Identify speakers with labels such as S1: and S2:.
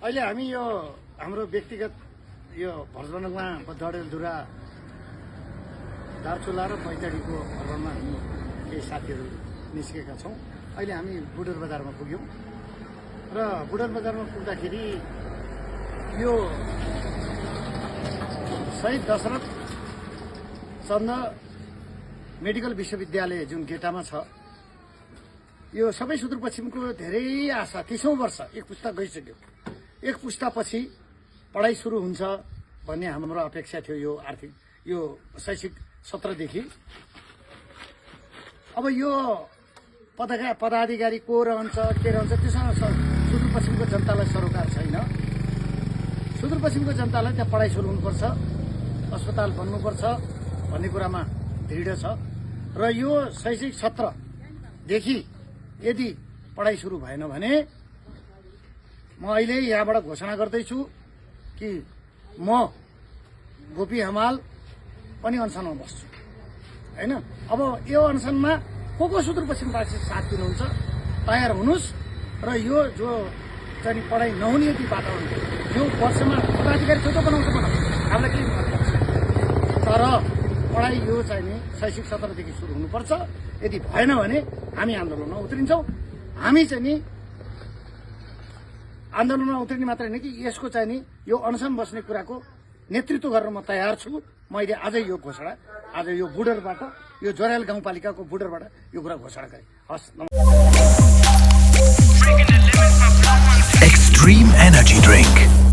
S1: अहिले हामी यो हाम्रो व्यक्तिगत यो भरजनकमा डडेलधुरा दार्चुला र पैँचाडीको भरजनमा हामी केही साथीहरू निस्केका छौँ। अहिले हामी बुढर बजारमा पुग्यौँ र बुढर बजारमा पुग्दाखेरि यो शहीद दशरथ चन्द मेडिकल विश्वविद्यालय जुन गेटामा छ, यो सबै सुदूरपश्चिमको धेरै आशा 30औं वर्ष एक पुस्ता गइसक्यो। एक पुस्तापछि पढाइ सुरु हुन्छ भन्ने हाम्रो अपेक्षा थियो यो आर्थिक यो शैक्षिक सत्रदेखि। अब यो पदाधिकारी को रहन्छ के रहन्छ त्यसमा सुदूरपश्चिमको जनतालाई सरोकार छैन। सुदूरपश्चिमको जनतालाई त्यहाँ पढाइ सुरु हुनुपर्छ, अस्पताल बन्नुपर्छ भन्ने कुरामा दृढ छ र यो शैक्षिक सत्रदेखि यदि पढाइ सुरु भएन भने म अहिले यहाँबाट घोषणा गर्दैछु कि म गोपी हमाल पनि अनसनमा बस्छु हैन। अब यो अनसनमा को सुदूरपश्चिमवासी साथ दिनुहुन्छ तयार हुनुहोस् र यो जो चाहिँ पढाइ नहुने यदि वातावरण यो वर्षमा पदाधिकारी छोटो बनाउँछ हामीलाई केही मतलब छैन, तर पढाइ यो चाहिँ नि शैक्षिक सत्रदेखि सुरु हुनुपर्छ। यदि भएन भने हामी आन्दोलनमा उत्रिन्छौँ। हामी चाहिँ नि आन्दोलनमा उत्रिने मात्रै होइन कि यसको चाहिँ नि यो अनसन बस्ने कुराको नेतृत्व गर्न म तयार छु। मैले आजै यो घोषणा आज यो बुढरबाट यो जोरायल गाउँपालिकाको बुढरबाट यो कुरा घोषणा गरेँ। हस्।
S2: Extreme energy drink.